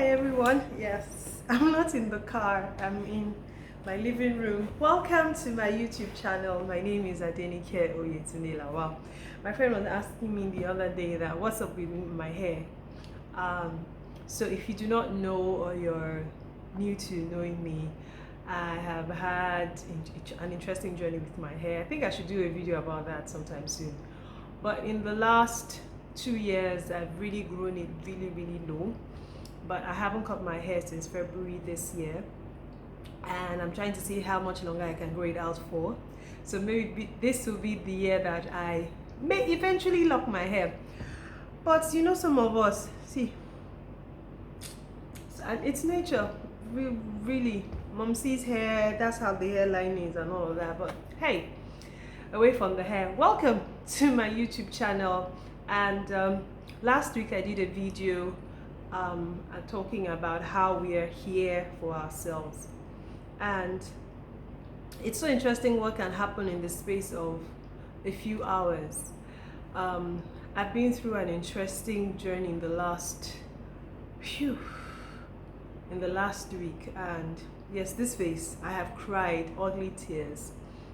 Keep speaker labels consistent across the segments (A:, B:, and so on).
A: Hi everyone. Yes, I'm not in the car. I'm in my living room. Welcome to my YouTube channel. My name is Adenikeoyetunde-Lawal. My friend was asking me the other day that what's up with my hair. Um, so if you do not know or you're new to knowing me, I have had an interesting journey with my hair. I think I should do a video about that sometime soon. But in the last 2 years, I've really grown it really low, but I haven't cut my hair since February this year, and I'm trying to see how much longer I can grow it out for. So maybe this will be the year that I may eventually lock my hair. But you know, some of us see, and it's nature. We really, mom sees hair, that's how the hairline is and all of that. But hey, away from the hair, welcome to my YouTube channel. And last week I did a video talking about how we are here for ourselves, and it's so interesting what can happen in the space of a few hours. I've been through an interesting journey in the last week, and yes, this face, I have cried ugly tears.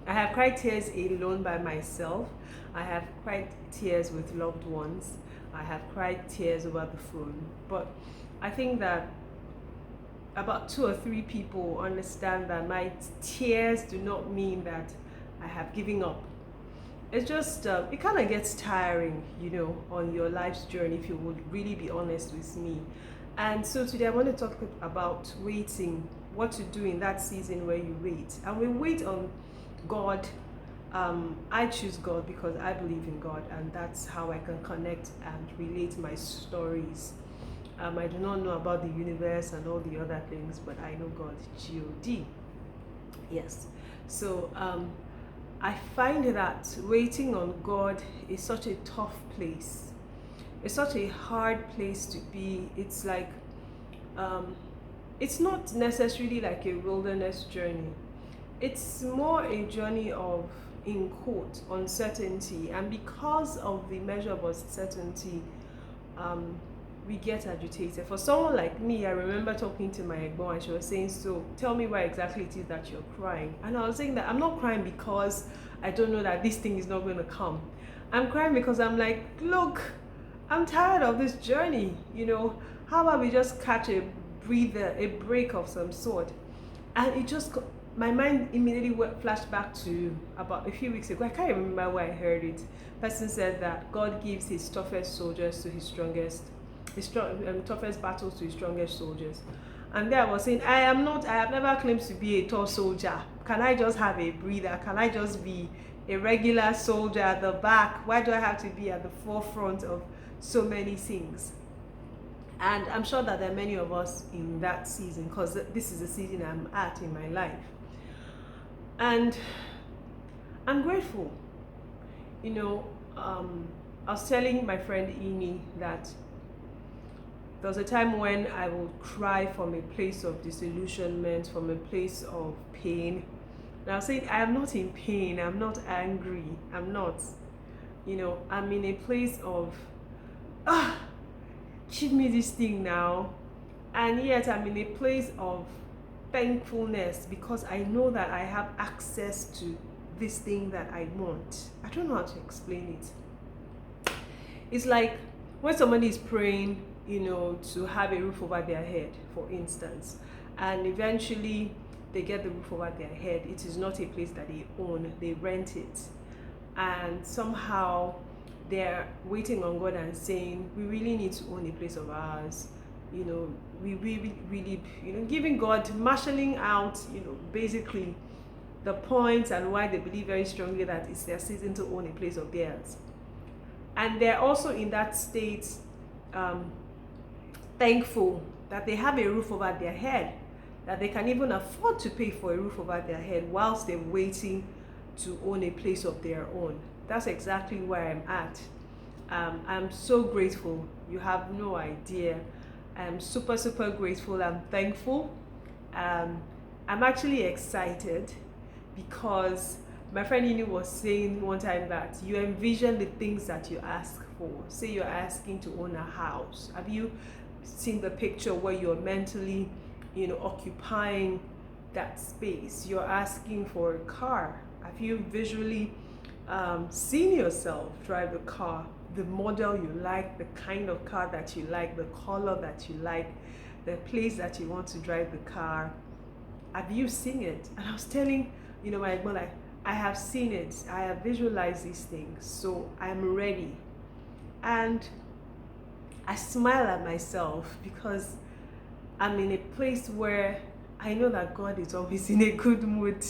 A: I have cried tears alone by myself. I have cried tears with loved ones. I have cried tears over the phone. But I think that about 2 or 3 people understand that my tears do not mean that I have given up. It's just, it kind of gets tiring, you know, on your life's journey, if you would really be honest with me. And so today I want to talk about waiting, what to do in that season where you wait. And we wait on God. I choose God because I believe in God, and that's how I can connect and relate my stories. I do not know about the universe and all the other things, but I know God, G-O-D. Yes. So I find that waiting on God is such a tough place. It's such a hard place to be. It's like, it's not necessarily like a wilderness journey. It's more a journey of, in quote, uncertainty. And because of the measure of uncertainty, we get agitated. For someone like me, I remember talking to my Egbo, and she was saying, so tell me why exactly it is that you're crying. And I was saying that I'm not crying because I don't know that this thing is not going to come. I'm crying because I'm like, look, I'm tired of this journey. You know, how about we just catch a breather, a break of some sort? And it just, my mind immediately flashed back to about a few weeks ago. I can't remember where I heard it. Person said that God gives his toughest soldiers to his strongest, toughest battles to his strongest soldiers. And there I was saying, I have never claimed to be a tough soldier. Can I just have a breather? Can I just be a regular soldier at the back? Why do I have to be at the forefront of so many things? And I'm sure that there are many of us in that season, because this is the season I'm at in my life. And I'm grateful. You know, I was telling my friend Ini that there was a time when I would cry from a place of disillusionment, from a place of pain. And I was saying, I am not in pain, I'm not angry, I'm not. You know, I'm in a place of, give me this thing now. And yet I'm in a place of thankfulness because I know that I have access to this thing that I want. I don't know how to explain it. It's like when somebody is praying, you know, to have a roof over their head, for instance, and eventually they get the roof over their head. It is not a place that they own, they rent it. And somehow they're waiting on God and saying, we really need to own a place of ours. You know, we really, you know, giving God, marshalling out, you know, basically the points and why they believe very strongly that it's their season to own a place of theirs. And they're also in that state, thankful that they have a roof over their head, that they can even afford to pay for a roof over their head whilst they're waiting to own a place of their own. That's exactly where I'm at. I'm so grateful. You have no idea. I'm super grateful. I'm thankful. I'm actually excited because my friend Inu was saying one time that you envision the things that you ask for. Say you're asking to own a house. Have you seen the picture where you're mentally, occupying that space. You're asking for a car. Have you visually seen yourself drive a car? The model you like, the kind of car that you like, the color that you like, the place that you want to drive the car. Have you seen it? And I was telling, my husband, like, I have seen it. I have visualized these things. So I'm ready. And I smile at myself because I'm in a place where I know that God is always in a good mood.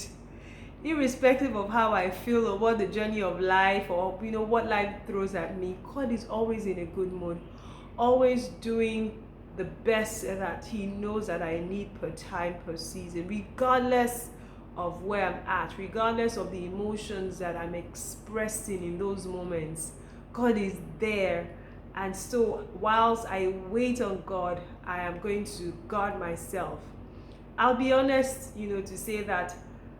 A: Irrespective of how I feel or what the journey of life or what life throws at me, God is always in a good mood, always doing the best that He knows that I need per time, per season, regardless of where I'm at, regardless of the emotions that I'm expressing in those moments. God is there. And so whilst I wait on God, I am going to guard myself. I'll be honest, to say that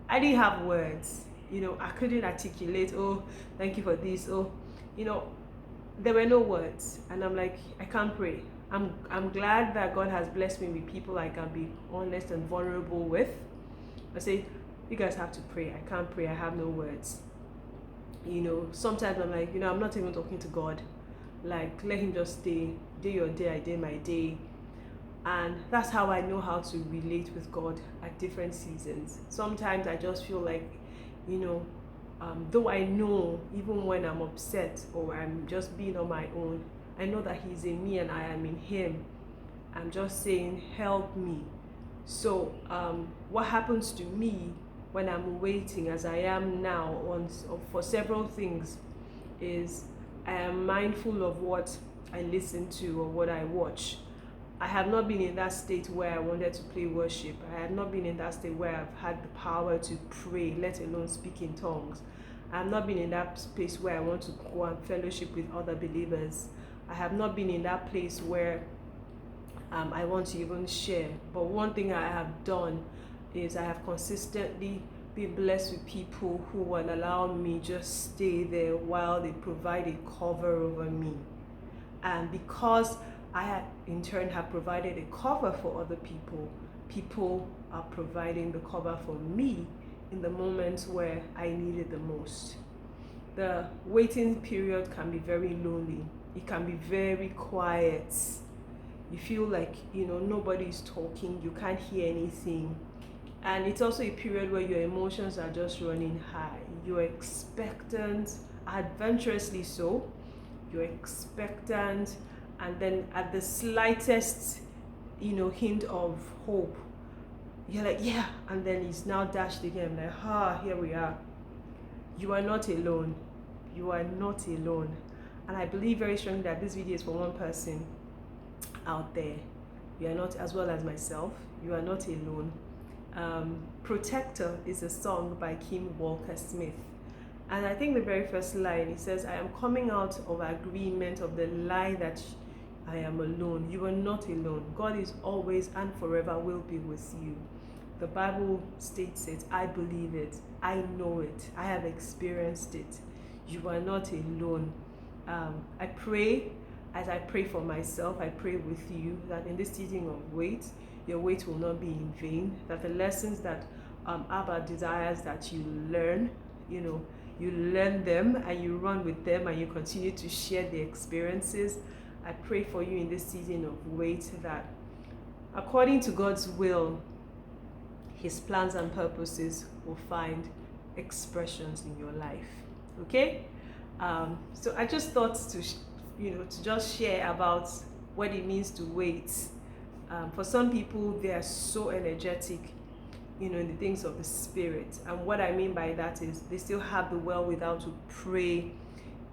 A: I didn't have words. I couldn't articulate, oh, thank you for this. Oh, there were no words. And I'm like, I can't pray. I'm glad that God has blessed me with people I can be honest and vulnerable with. I say, you guys have to pray. I can't pray. I have no words. Sometimes I'm like, I'm not even talking to God. Like, let Him just stay. Day your day, I day my day. And that's how I know how to relate with God at different seasons. Sometimes I just feel like, though I know even when I'm upset or I'm just being on my own, I know that He's in me and I am in Him. I'm just saying, help me. So what happens to me when I'm waiting, as I am now for several things, is I am mindful of what I listen to or what I watch. I have not been in that state where I wanted to play worship. I have not been in that state where I've had the power to pray, let alone speak in tongues. I have not been in that space where I want to go and fellowship with other believers. I have not been in that place where I want to even share. But one thing I have done is I have consistently been blessed with people who will allow me just stay there while they provide a cover over me. And because I in turn have provided a cover for other people, people are providing the cover for me in the moments where I need it the most. The waiting period can be very lonely. It can be very quiet. You feel like, nobody's talking, you can't hear anything. And it's also a period where your emotions are just running high. You're expectant, adventurously so. You're expectant, and then at the slightest, hint of hope, you're like, yeah, and then it's now dashed again. Like, here we are. You are not alone. You are not alone. And I believe very strongly that this video is for one person out there. You are not, as well as myself, you are not alone. Protector is a song by Kim Walker-Smith. And I think the very first line, it says, I am coming out of agreement of the lie that I am alone. You are not alone. God is always and forever will be with you. The Bible states it. I believe it. I know it. I have experienced it. You are not alone. I pray, as I pray for myself, I pray with you that in this season of wait, your wait will not be in vain. That the lessons that Abba desires that you learn, you learn them and you run with them and you continue to share the experiences. I pray for you in this season of wait that according to God's will, His plans and purposes will find expressions in your life. Okay? So I just thought to just share about what it means to wait. For some people, they are so energetic, in the things of the Spirit. And what I mean by that is they still have the wherewithal to pray,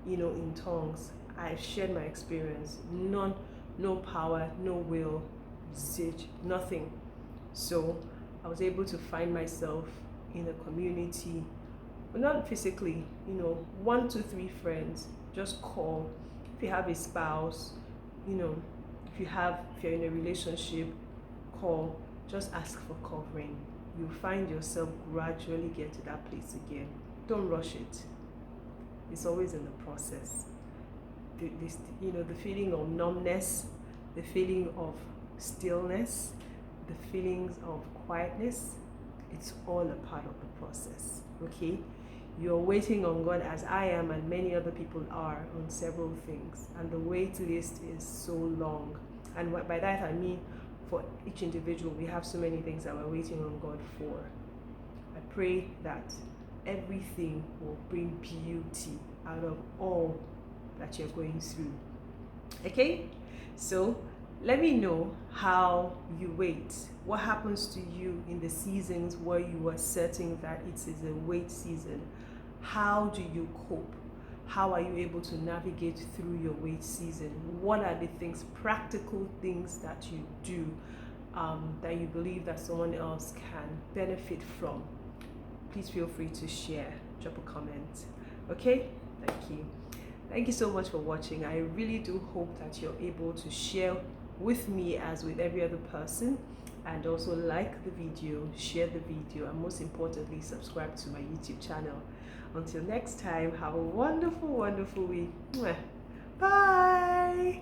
A: in tongues. I've shared my experience. No power, no will, zilch, nothing. So I was able to find myself in a community, but not physically, 1, 2, 3 friends. Just call. If you have a spouse, if you're in a relationship, call. Just ask for covering. You find yourself gradually get to that place again. Don't rush it. It's always in the process. The feeling of numbness the feeling of stillness, the feelings of quietness, it's all a part of the process, okay? You're waiting on God, as I am and many other people are, on several things, and the wait list is so long. And by that I mean, for each individual, we have so many things that we're waiting on God for. I pray that everything will bring beauty out of all that you're going through. Okay? So let me know how you wait. What happens to you in the seasons where you are certain that it is a wait season? How do you cope? How are you able to navigate through your wait season? What are the things, practical things that you do that you believe that someone else can benefit from? Please feel free to share, drop a comment. Okay? Thank you. Thank you so much for watching. I really do hope that you're able to share with me as with every other person, and also like the video, share the video, and most importantly, subscribe to my YouTube channel. Until next time, have a wonderful, wonderful week. Bye!